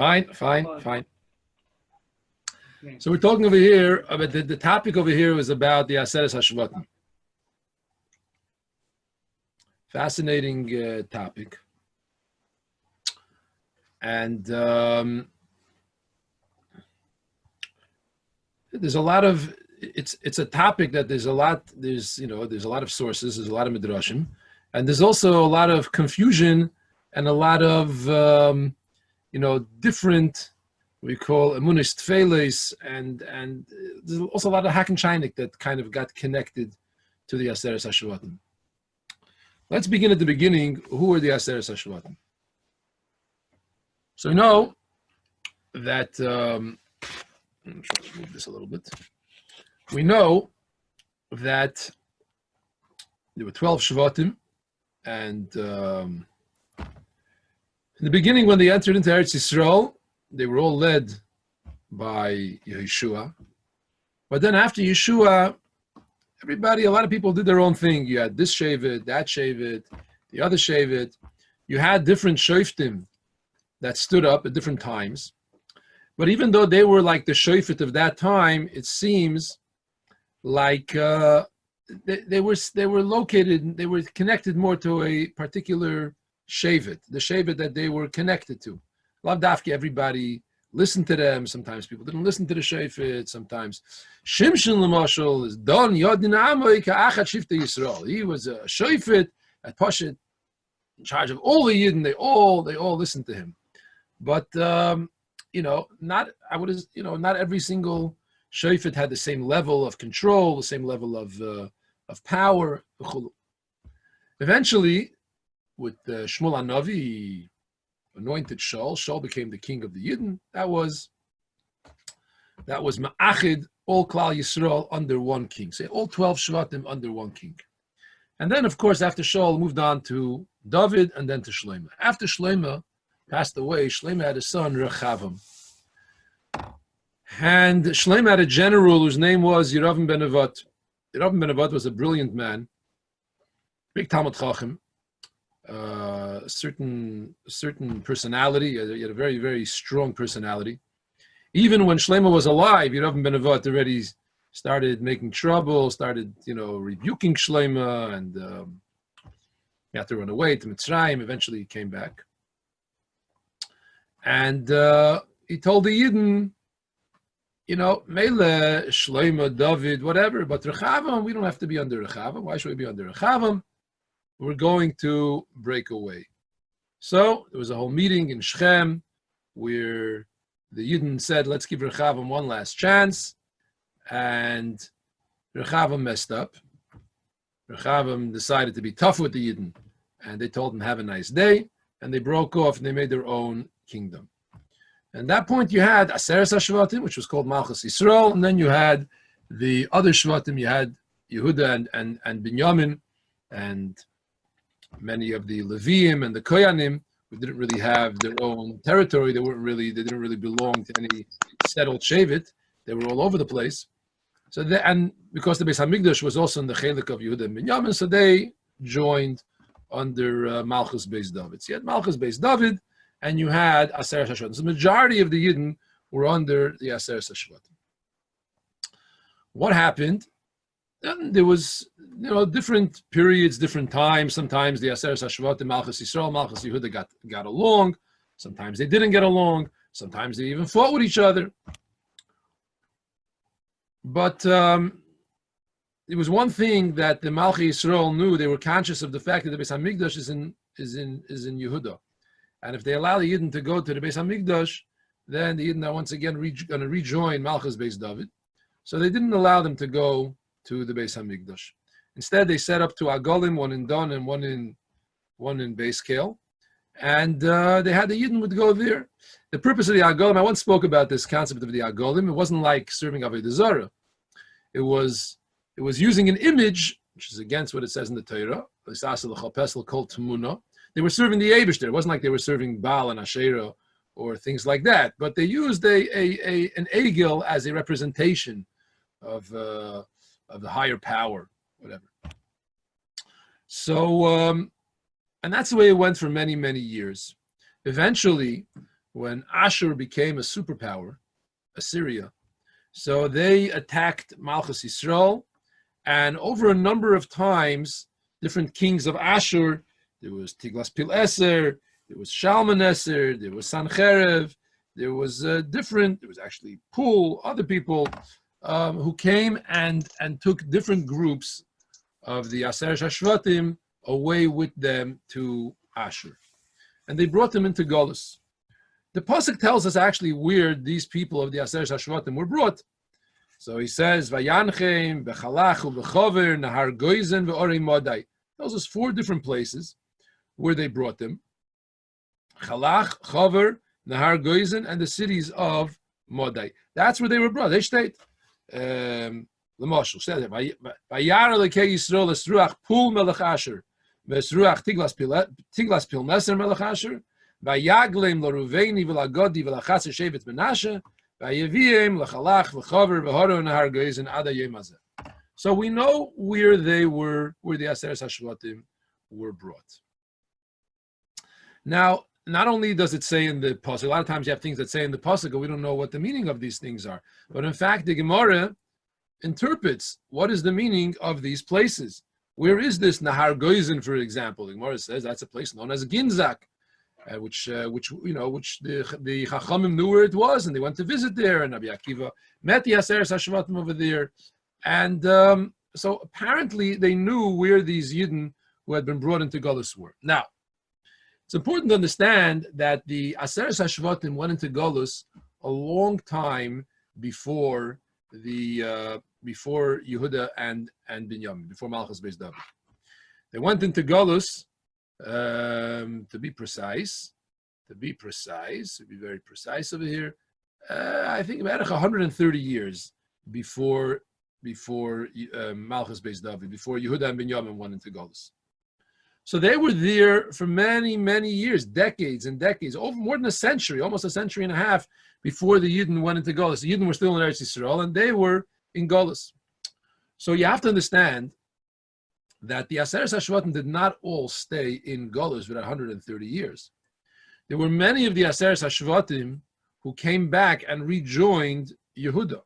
Fine. So we're talking over here about the topic over here was about the Aseres HaShvatim. Fascinating topic. And there's a lot of, it's a topic that there's a lot of sources, there's a lot of midrashim, and there's also a lot of confusion and a lot of, different, we call emunis tfeiles, and there's also a lot of hack and shinik that kind of got connected to the Aseres HaShvatim. Let's begin at the beginning. Who are the Aseres HaShvatim? So we know that, I'm trying to move this a little bit. We know that there were 12 Shvatim, and in the beginning when they entered into Eretz Yisrael, they were all led by Yeshua. But then after Yeshua, a lot of people did their own thing. You had this Shevet, that Shevet, the other Shevet. You had different Shoftim that stood up at different times. But even though they were like the Shofet of that time, it seems like they were located, they were connected more to a particular Shevet, the Shevet that they were connected to. Lav dafki, everybody listened to them. Sometimes people didn't listen to the Shevet. Sometimes Shimshon Lamashal is Don Yodin Amoy Ka'achat Shifta Yisrael. He was a Shevet at Pashat, in charge of all the Yidden. They all listened to him. But not every single Shevet had the same level of control, the same level of power. Eventually, with Shmuel HaNavi, anointed Shaul became the king of the Yidden. That was Ma'achid, all Klal Yisrael under one king. Say all 12 Shvatim under one king. And then, of course, after Shaul moved on to David and then to Shlomo. After Shlomo passed away, Shlomo had a son, Rechavam. And Shlomo had a general whose name was Yeravim ben Nevat. Yeravim ben Nevat was a brilliant man, big Talmud Chacham. Certain personality. He had a very, very strong personality. Even when Shlomo was alive, Yeravim ben Nevat already started making trouble, started rebuking Shlomo, and he had to run away to Mitzrayim. Eventually, he came back, and he told the Yidden, Mele, Shlomo, David, whatever, but Rechavam, we don't have to be under Rechavam. Why should we be under Rechavam? We're going to break away. So there was a whole meeting in Shechem where the Yidden said, let's give Rechavam one last chance. And Rechavam messed up. Rechavam decided to be tough with the Yidden. And they told him, have a nice day. And they broke off and they made their own kingdom. And at that point you had Aseres HaShvatim, which was called Malchus Yisrael. And then you had the other Shvatim. You had Yehuda and Binyamin and many of the Leviim and the Koyanim, who didn't really have their own territory. They didn't really belong to any settled Shevet. They were all over the place. So and because the Beis Hamikdash was also in the Chelik of Yehuda and Binyamin, so they joined under Malchus Beis David. So you had Malchus Beis David, and you had Aseres HaShvatim. So the majority of the Yidden were under the Aseres HaShvatim. What happened? Then there was, different periods, different times. Sometimes the Aseres HaShvatim, Malchus Yisrael, Malchus Yehuda got along. Sometimes they didn't get along. Sometimes they even fought with each other. But there was one thing that the Malchi Yisrael knew. They were conscious of the fact that the Beis Hamikdash is in Yehuda, and if they allow the Yidden to go to the Beis Hamikdash, then the Yidden are once again going to rejoin Malchus Beis David. So they didn't allow them to go to the Beis Hamikdash. Instead, they set up two Agolim, one in Don and one in Beis Kel, and they had the Yidden would go there. The purpose of the Agolim, I once spoke about this concept of the Agolim. It wasn't like serving Avodah Zarah. It was using an image, which is against what it says in the Torah. They were serving the Eibishter. It wasn't like they were serving Baal and Asherah or things like that. But they used an Egel as a representation of the higher power, whatever. So, and that's the way it went for many, many years. Eventually, when Ashur became a superpower, Assyria, so they attacked Malchus Yisrael, and over a number of times, different kings of Ashur, there was Tiglath-Pileser, there was Shalmaneser, there was Sancherev, there was there was actually Pul, other people who came and took different groups of the Aser Shashvatim away with them to Ashur. And they brought them into Golus. The Pasuk tells us actually where these people of the Aser Shashvatim were brought. So he says, Vayanchem, Bechalachu, Bechover, Nahar Goizen, Ve'orei Modai. Those are 4 different places where they brought them. Chalach, Chover, Nahar Goizen, and the cities of Modai. That's where they were brought. They state, L'moshel, said it, Vayar Lekei Yisrael, Esruach Pul Melech Asher, Vesruach Tiglath-Pileser Melech Asher, Vayaglem L'Ruveini V'Lagodi V'Lachatzer Shevet Menashe, so we know where they were, where the Aseres HaShvatim were brought. Now, not only does it say in the Pasuk, a lot of times you have things that say in the Pasuk, we don't know what the meaning of these things are. But in fact, the Gemara interprets what is the meaning of these places. Where is this Nahar Goizen, for example? The Gemara says that's a place known as Ginzak. Which the Chachamim knew where it was, and they went to visit there, and Rabbi Akiva met the Aseres HaShvatim over there, and so apparently they knew where these Yidden who had been brought into Golus were. Now, it's important to understand that the Aseres HaShvatim went into Golus a long time before before Yehuda and Binyamin, before Malchus Beis David. They went into Golus. To be very precise over here, I think about 130 years before Malchus Beis David, before Yehuda and Binyamin went into Golus. So they were there for many, many years, decades and decades, over more than a century, almost a century and a half before the Yidden went into Golus. The Yidden were still in Eretz Yisrael, and they were in Golus. So you have to understand that the Aseres HaShvatim did not all stay in Golus for 130 years. There were many of the Aseres HaShvatim who came back and rejoined Yehuda.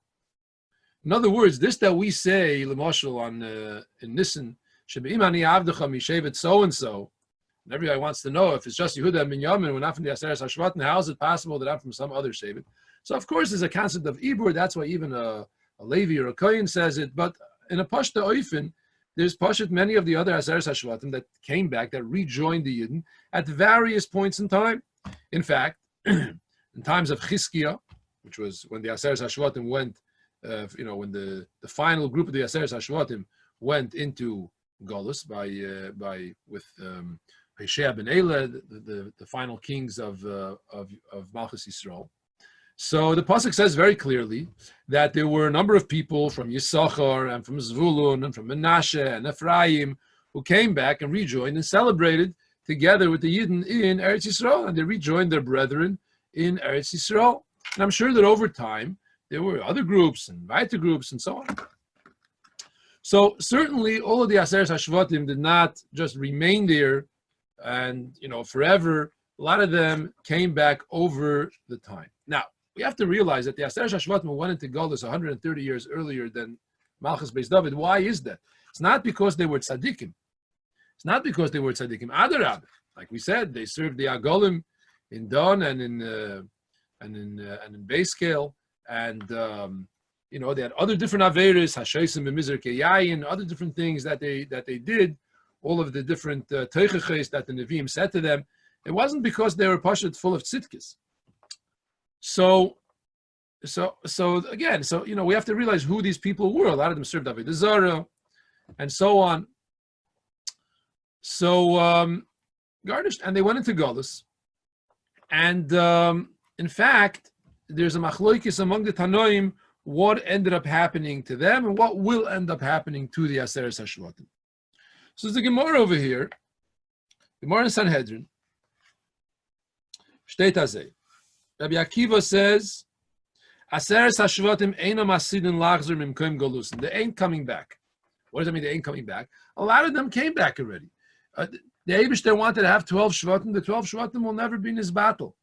In other words, this that we say, L'moshel, in Nisan, Shebe'im ani avdecha mishevet so-and-so, and everybody wants to know if it's just Yehuda and Binyamin, we're not from the Aseres HaShvatim, how is it possible that I'm from some other shevet? So of course there's a concept of Ibur, that's why even a Levi or a Kohen says it, but in a Pashta Oifen, there's Pashat many of the other Aseres HaShvatim that came back, that rejoined the Yidden at various points in time. In fact, in times of Chizkiah, which was when the Aseres HaShvatim went, when the final group of the Aseres HaShvatim went into Golus with Hoshea ben Elah, the final kings of Malchus Yisrael. So the pasuk says very clearly that there were a number of people from Yisachar and from Zvulun and from Menashe and Ephraim who came back and rejoined and celebrated together with the Yidden in Eretz Yisrael, and they rejoined their brethren in Eretz Yisrael. And I'm sure that over time there were other groups and weiter groups and so on. So certainly all of the Aseres HaShvatim did not just remain there and forever. A lot of them came back over the time. Now, we have to realize that the Aseres HaShvatim went into Golus 130 years earlier than Malchus Beis David. Why is that? It's not because they were tzaddikim. Adarab, like we said, they served the Agolim in Dan and in Beis Kel, and they had other different averes, Hashosim and Mizr Keyayin, other different things that they did. All of the different teichaches that the Nevi'im said to them. It wasn't because they were pashat full of tzidkis. So again, we have to realize who these people were. A lot of them served Avodah Zarah, and so on. So garnished, and they went into Golus. And in fact, there's a machloikis among the Tanoim what ended up happening to them and what will end up happening to the Aseres HaShvatim. So there's the Gemara over here, Gemara in Sanhedrin. Shteit hazeh. Rabbi Akiva says, Aseres HaShvatim einam asidin lachzer mimkoim golusin. They ain't coming back. What does that mean, they ain't coming back? A lot of them came back already. The Eibishter wanted to have 12 Shvatim. The 12 Shvatim will never be in his battle.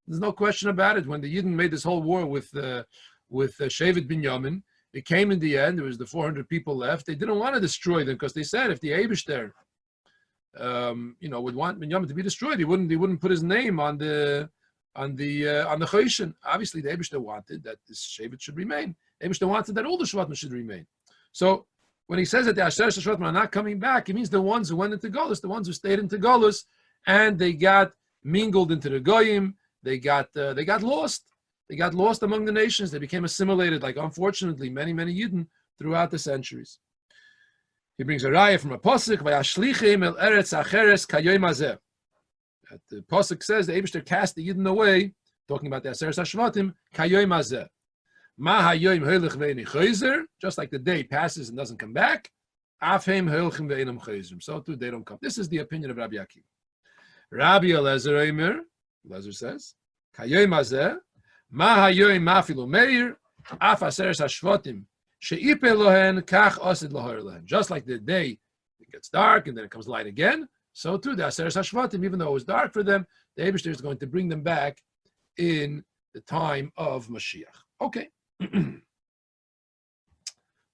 There's no question about it. When the Yidden made this whole war with Shevet Binyamin, it came in the end. There was the 400 people left. They didn't want to destroy them because they said if the Eibishter, would want Binyamin to be destroyed, he wouldn't put his name on the Choshen. Obviously, the Eibishter wanted that this Shevet should remain. The Eibishter wanted that all the Shvatim should remain. So when he says that the Asher Shvatim are not coming back, it means the ones who went into Golus, the ones who stayed into Golus, and they got mingled into the Goyim. They got lost. They got lost among the nations. They became assimilated, like unfortunately many Yidden throughout the centuries. He brings a raya from a pasuk, "Vayashlichim el eretz acheres kayoyim hazeh." The pasuk says the Eibishter cast the Yidden away, talking about the Aseres Hashvatim, kayoyim hazeh. Ma hayoyim holich ve'eni chayzer, just like the day passes and doesn't come back. Afhem hoichim ve'enam chayzer. So too they don't come. This is the opinion of Rabbi Akiva. Rabbi Eliezer says, kayoyim hazeh. Ma hayoyim mafilu meir, af Aseres Hashvatim. Just like the day, it gets dark and then it comes light again, so too the Aseres Hashvatim, even though it was dark for them, the Eibishter is going to bring them back in the time of Mashiach. Okay.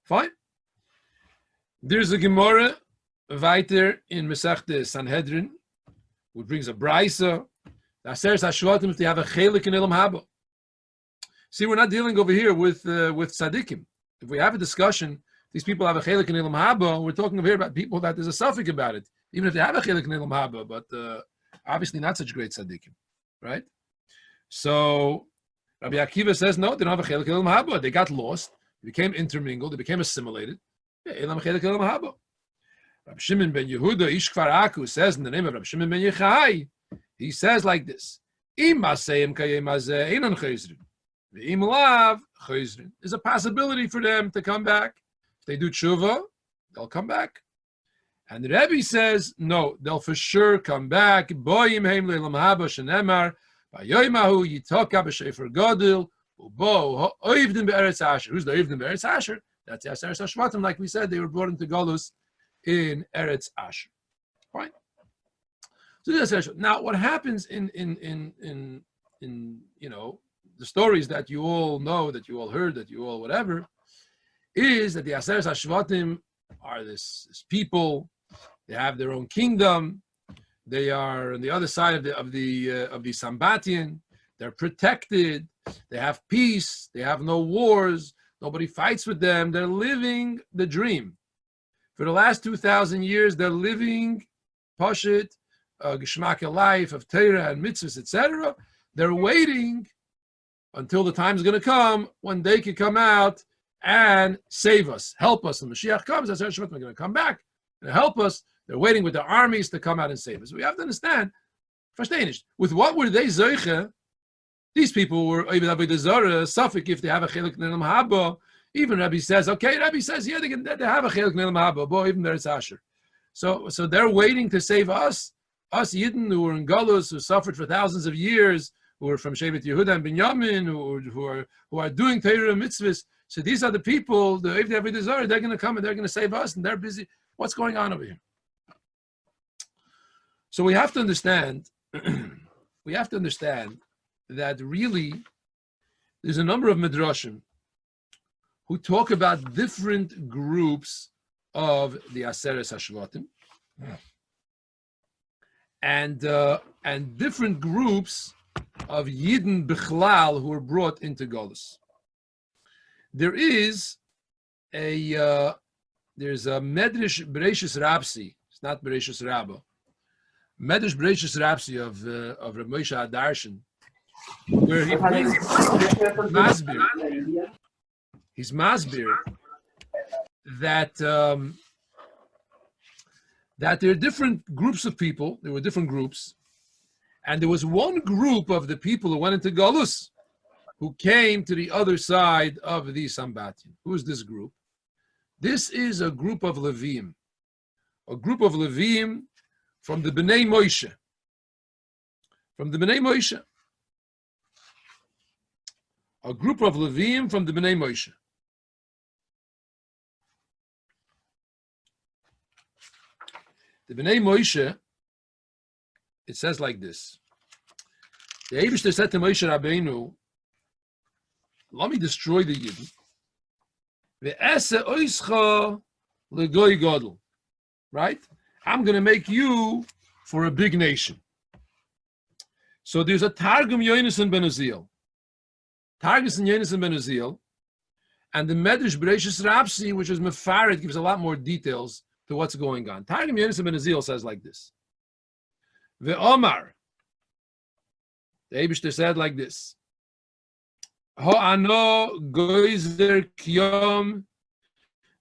Fine. There's a Gemara weiter in Masechta Sanhedrin, who brings a Braisa. The Aseres Hashvatim, if they have a chelik in Elam Haba. See, we're not dealing over here with tzaddikim. If we have a discussion, these people have a chelik in Elam Haba, we're talking over here about people that there's a suffix about it, even if they have a chelik in Elam Haba, but obviously not such great tzaddikim, right? So Rabbi Akiva says, no, they don't have a chelik in Elam Haba. They got lost, they became intermingled, they became assimilated. Elam chelik in Elam Haba. Rabbi Shimon ben Yehuda, Ish Kfar Aku, says in the name of Rabbi Shimon ben Yechai, he says like this, Im Maseim Kayem Hazeh Einon Chayzrin. The imlav chayzrin is a possibility for them to come back. If they do tshuva, they'll come back. And the Rebbe says, no, they'll for sure come back. Boyim heim le'lam haba shenemar, bayoymahu yitoka b'shefer godil, ubo oivdim be'eretz asher. Who's the oivdim be'eretz asher? That's the Aseres Hashvatim. Like we said, they were brought into Golus in Eretz Asher. Fine. So this is now what happens in the stories that you all know, that you all heard, that you all whatever, is that the Aseres Hashvatim are this people. They have their own kingdom. They are on the other side of the Sambatian. They're protected. They have peace. They have no wars. Nobody fights with them. They're living the dream. For the last 2,000 years, they're living Pashit, Geshmak life of Torah and mitzvahs, etc. They're waiting until the time is going to come when they can come out and save us, help us. When Mashiach comes, that's Hashvatim are going to come back and help us. They're waiting with their armies to come out and save us. We have to understand, with what were they zoiche? These people were even Avodah Zarah, suffix if they have a chelik ne'elam haba. Even Rabbi says, yeah, they have a chelik ne'elam haba, but even there it's Asher. So they're waiting to save us Yidden who were in Galus, who suffered for thousands of years, who are from Shevet Yehuda and Binyamin, who are doing Torah and mitzvahs. So these are the people, the Avodah Zarah, they're going to come and they're going to save us, and they're busy. What's going on over here? So we have to understand, that really there's a number of midrashim who talk about different groups of the Aseres Hashvatim, and different groups of Yidden Bichlal who were brought into Golus. There's a Medrash Bereishis Rapsi. It's not Bereishis Rabbah. Medrash Bereishis Rapsi of Rav Moshe Adarshan, where he brings he's masbir that there are different groups of people. There were different groups, and there was one group of the people who went into Galus who came to the other side of the Sambatian. Who is this group? This is a group of Levim, from the Bnei Moshe. A group of Levim from the Bnei Moshe. The Bnei Moshe, it says like this. The Eibishter said to Moshe Rabbeinu, let me destroy the Yidden. Ve'ese oischa legoy gadol. Right? I'm going to make you for a big nation. So there's a Targum Yonasan ben Uziel. Targum Yonasan ben Uziel. And the Medrash Bereshis Rapsi, which is Mefared, gives a lot more details to what's going on. Targum Yonasan ben Uziel says like this. Ve'omar. The Eibishter said like this. Ho'ano goizer kiyom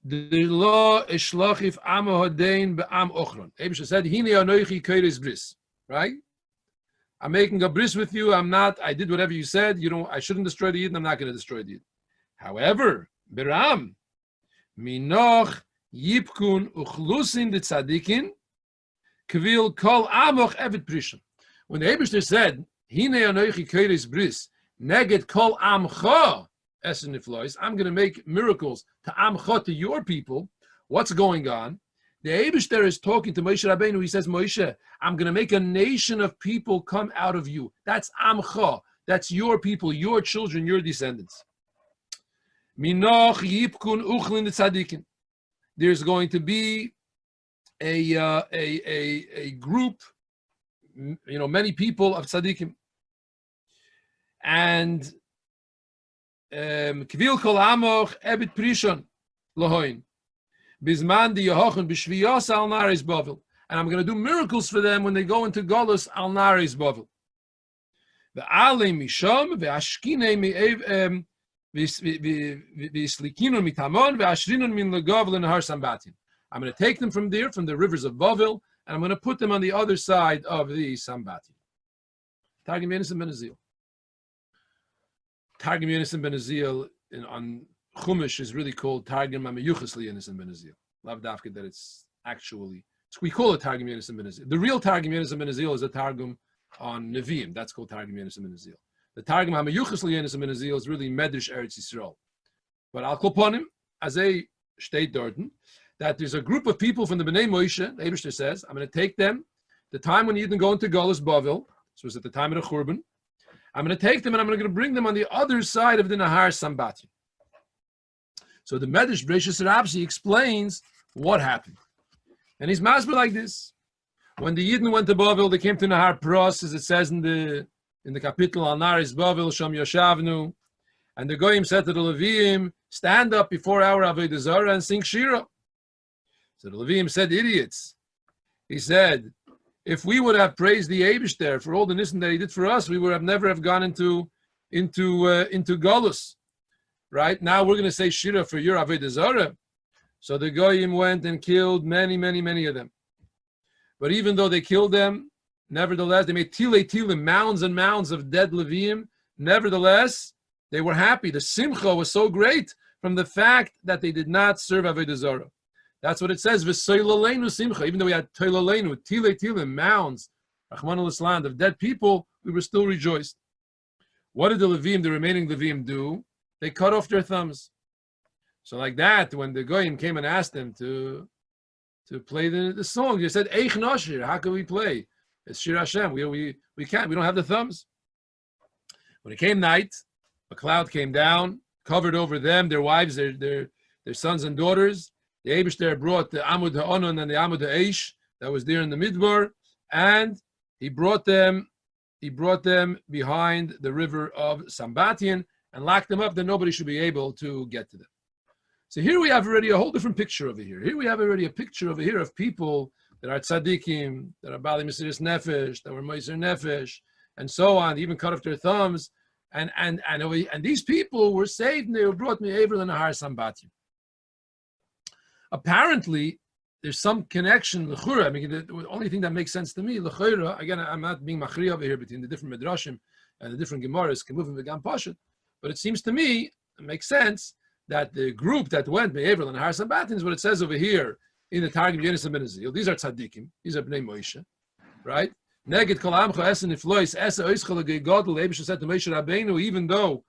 de lo eshlachif am hodein be'am ochron. Eibishter said, Hine anoichi koiris bris. Right? I'm making a bris with you. I did whatever you said. I shouldn't destroy the Yidden. I'm not going to destroy the Yidden. However, Beram, minoch yipkun uchlusin de tzadikin, kvil kol amoch evet prishon. When the Eibishter said, Hine anoichi koiris bris, neged kol amcha esen niflois, I'm going to make miracles to amcha, to your people. What's going on? The Eibishter is talking to Moshe Rabbeinu. He says, Moshe, I'm going to make a nation of people come out of you. That's Amcha. That's your people, your children, your descendants. Minoch yipkun uchlin tzadikin. There's going to be a group, many people of tzadikim. And kvil kol amoch ebit prishon lohoin. Bisman di Yehochen b'shviyos al naris bavel, and I'm going to do miracles for them when they go into Golus al naris bavel. Ve'alei misham ve'ashkinei ve'islikinun mitamon ve'ashrinun min legavel in har sambatin. I'm going to take them from there, from the rivers of Bavel, and I'm going to put them on the other side of the Sambatin. Targum Yonasan ben Uziel. Targum Yonasan ben Uziel on Chumash is really called Targum HaMeyuchas LiYonasan ben Uziel. Lav dafka that it's actually, we call it Targum Yonasan ben Uziel. The real Targum Yonasan ben Uziel is a Targum on Nevi'im. That's called Targum Yonasan ben Uziel. The Targum HaMeyuchas LiYonasan ben Uziel is really Medrash Eretz Yisrael. But I'll call upon him as a state Dorten that there's a group of people from the Bnei Moshe. The Eibishter says, I'm going to take them, the time when you didn't go into Golus Bavel, this was at the time of the Churban, I'm going to take them and I'm going to bring them on the other side of the Nahar Sambatim. So the Medrash Bereshis Rapsi explains what happened. And he's masber like this. When the Yidden went to Bavel, they came to Nahar Pros, as it says in the capital Al Naris Bavel, Sham Yoshavnu. And the Goyim said to the Leviim, stand up before our Avodah Zarah and sing Shiur. So the Leviim said, idiots. He said, if we would have praised the Eibishter for all the nissen that he did for us, we would have never have gone into Golus. Right? Now we're going to say Shira for your Avodah Zarah. So the Goyim went and killed many, many, many of them. But even though they killed them, nevertheless, they made tilim, mounds and mounds of dead Leviim. Nevertheless, they were happy. The Simcha was so great from the fact that they did not serve Avodah Zarah. That's what it says, V'soilaleinu Simcha. Even though we had toilaleinu, tilim, mounds, Rachmana litzlan, of dead people, we were still rejoiced. What did the Leviim, the remaining Leviim, do? They cut off their thumbs. So like that, when the Goyim came and asked them to play the song, they said, Eich Noshir, how can we play? It's Shir Hashem, we can't, we don't have the thumbs. When it came night, a cloud came down, covered over them, their wives, their sons and daughters. The Eibishter brought the Amud HaOnon and the Amud HaEish that was there in the Midbar, and he brought them behind the river of Sambatien and locked them up that nobody should be able to get to them. So here we have already a whole different picture over here. Here we have already a picture over here of people that are tzaddikim, that are Bali Mesiris Nefesh, that were Meiser Nefesh, and so on. They even cut off their thumbs. And these people were saved and they were brought Me'ever Nahar Sambatien. Apparently, there's some connection, l'chura. I mean, the only thing that makes sense to me, l'chura, again, I'm not being machri over here between the different midrashim and the different gemaras, kemuvim v'gam pashat, but it seems to me, it makes sense that the group that went Me'ever Nahar Sambatien is what it says over here in the Targum Yonasan ben Uziel. These are tzaddikim, these are Bnei Moshe, right? Neged kol amcha esen iflois esa oischel gegodel. Eibishter said to Moshe Rabbeinu, even though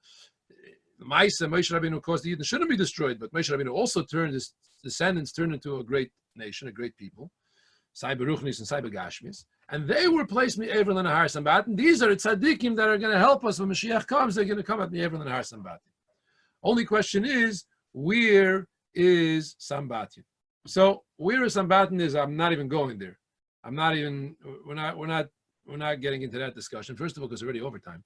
Moshe Rabbeinu, of course, the Yidden shouldn't be destroyed, but Moshe Rabbeinu also turned his descendants into a great nation, a great people, Sai Beruchnis and Sai Begashmis. And they were placed Me'ever L'Nahar Sambatin. These are the tzaddikim that are going to help us when Mashiach comes. They're going to come at Me'ever L'Nahar Sambatin. Only question is, where is Sambatin? So where is Sambatin is, I'm not even going there. We're not getting into that discussion. First of all, because it's already overtime,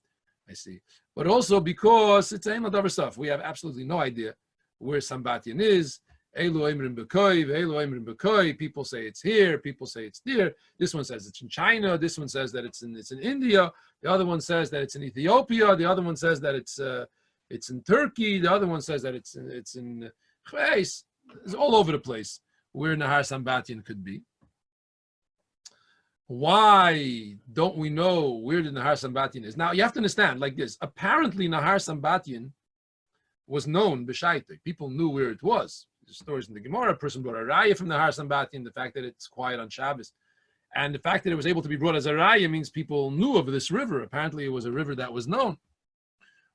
I see. But also because it's ain't other stuff. We have absolutely no idea where Sambatin is. Elu Eimrim B'Koi, Elu Eimrim B'Koi. People say it's here. People say it's there. This one says it's in China. This one says that it's in India. The other one says that it's in Ethiopia. The other one says that it's in Turkey. The other one says that it's in Chveis. It's all over the place where Nahar Sambatin could be. Why don't we know where the Nahar Sambatin is? Now, you have to understand like this. Apparently, Nahar Sambatin was known, b'shaitik. People knew where it was. There's stories in the Gemara. A person brought a raya from Nahar Sambatin, the fact that it's quiet on Shabbos. And the fact that it was able to be brought as a raya means people knew of this river. Apparently, it was a river that was known.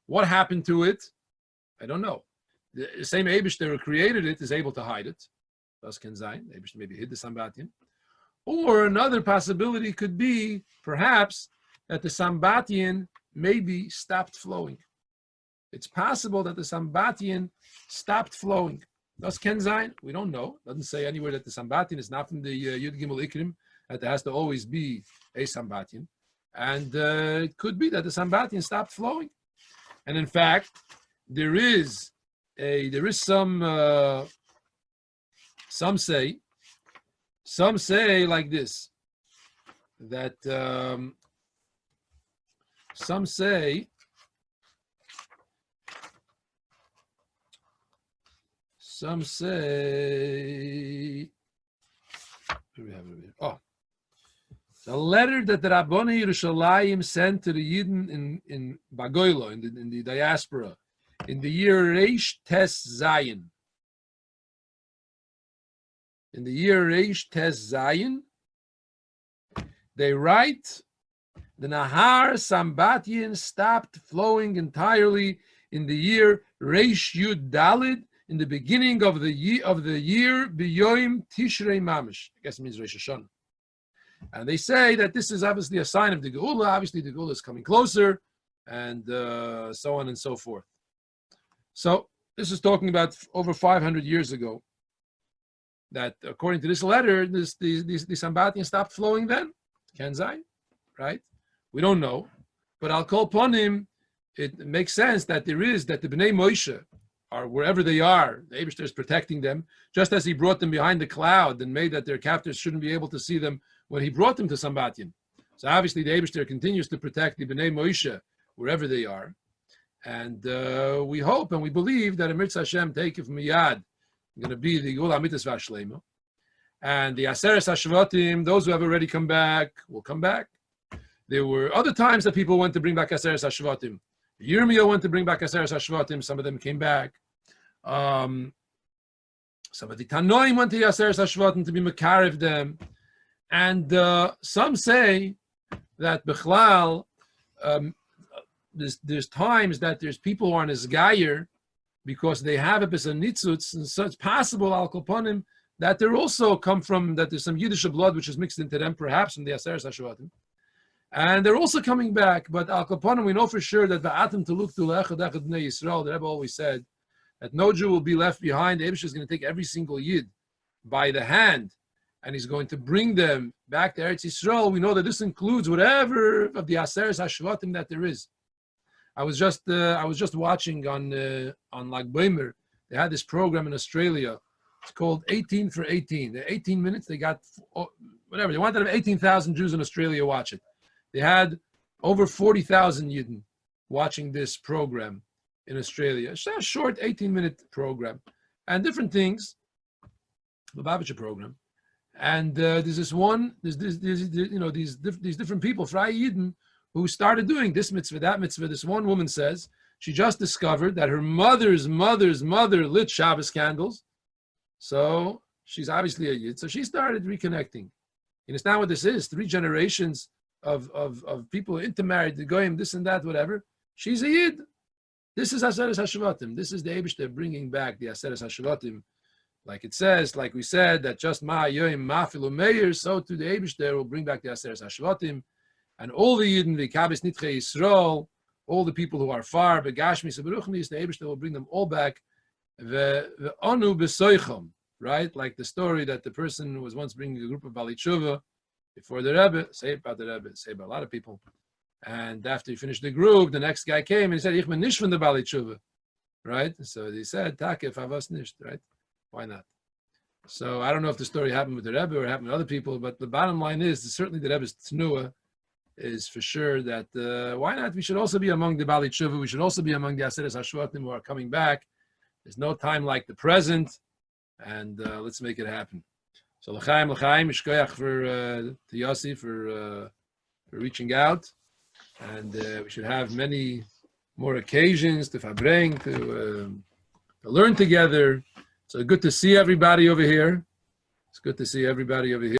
What happened to it? I don't know. The same Eibishter who created it is able to hide it. Das can sein. Eibishter maybe hid the Sambatin. Or another possibility could be, perhaps, that the Sambatin maybe stopped flowing. It's possible that the Sambatin stopped flowing. Das can sein. We don't know. Doesn't say anywhere that the Sambatin is not from the Yud Gimel Ikrim, that there has to always be a Sambatin. And it could be that the Sambatin stopped flowing. And in fact, there is some say like this, that some say the letter that the Rabboni Yerushalayim sent to the Yidden in Bagoilo, in the diaspora, in the year Reish Tes Zayin. In the year Reish Tes Zayin, they write, the Nahar Sambatin stopped flowing entirely in the year Reish Yud Dalid, in the beginning of the year B'Yoim Tishrei Mamish. I guess it means Rosh Hashanah. And they say that this is obviously a sign of the Geula. Obviously, the Geula is coming closer, and so on and so forth. So this is talking about over 500 years ago. That according to this letter, the Sambatin stopped flowing then. Ken Zayin, right? We don't know, but I'll call upon him. It makes sense that the Bnei Moshe are wherever they are. The Eibishter is protecting them, just as he brought them behind the cloud and made that their captors shouldn't be able to see them when he brought them to Sambatin. So obviously the Eibishter continues to protect the Bnei Moshe wherever they are. And we hope and we believe that Emirtz Hashem Teikif Miyad going to be the Gula Mitzvah Shlema. And the Aseres HaShvatim, those who have already come back, will come back. There were other times that people went to bring back Aseres HaShvatim. Yirmiyah went to bring back Aseres HaShvatim. Some of them came back. Some of the Tanoim went to the Aseres HaShvatim to be Mekarev them. And some say that Bechlal, there's times that there's people who are on Esgayer because they have a b'sa nitzutz, and so it's possible, al kolponim, that they also come from, that there's some Yiddish blood which is mixed into them, perhaps from the Aseres HaShvatim. And they're also coming back, but al kolponim, we know for sure that va'atim teluk tu le'echad echad b'nei Yisrael, the Rebbe always said, that no Jew will be left behind. The Eibusha is going to take every single Yid by the hand, and he's going to bring them back to Eretz Yisrael. We know that this includes whatever of the Aseres HaShvatim that there is. I was just watching on Lag B'Omer. They had this program in Australia. It's called 18 for 18. The 18 minutes, they got whatever. They wanted to have 18,000 Jews in Australia watch it. They had over 40,000 Yidden watching this program in Australia. It's a short 18-minute program and different things. The Babich program. And there's these different people, Frei Yidden, who started doing this mitzvah, that mitzvah. This one woman says she just discovered that her mother's mother lit Shabbos candles. So she's obviously a Yid. So she started reconnecting. You understand what this is? 3 generations of people intermarried, the goyim, this and that, whatever. She's a Yid. This is Aseres HaShvatim. This is the Eibishter bringing back the Aseres HaShvatim Like it says, like we said, that just Ma'ayoim Mafilu Meir, so to the Eibishter will bring back the Aseres HaShvatim, and all the Yidden, the Kabis Nitche Yisrael, all the people who are far, Begashmis and Beruchnis, the Eibishter will bring them all back. The Anu Besoichom, right? Like the story that the person who was once bringing a group of Bali Tshuva before the Rebbe, say about the Rebbe, say about a lot of people. And after he finished the group, the next guy came and he said, Ich bin nicht von der Bali Tshuva, right? So he said, Takef Avas nicht, right? Why not? So I don't know if the story happened with the Rebbe or happened with other people, but the bottom line is that certainly the Rebbe's Tnuah is for sure that why not? We should also be among the Bali Tshuva. We should also be among the Aseres HaShvatim who are coming back. There's no time like the present, and let's make it happen. So l'chaim, mishkoyach for to Yossi for reaching out, and we should have many more occasions to fabring, to learn together. So good to see everybody over here. It's good to see everybody over here.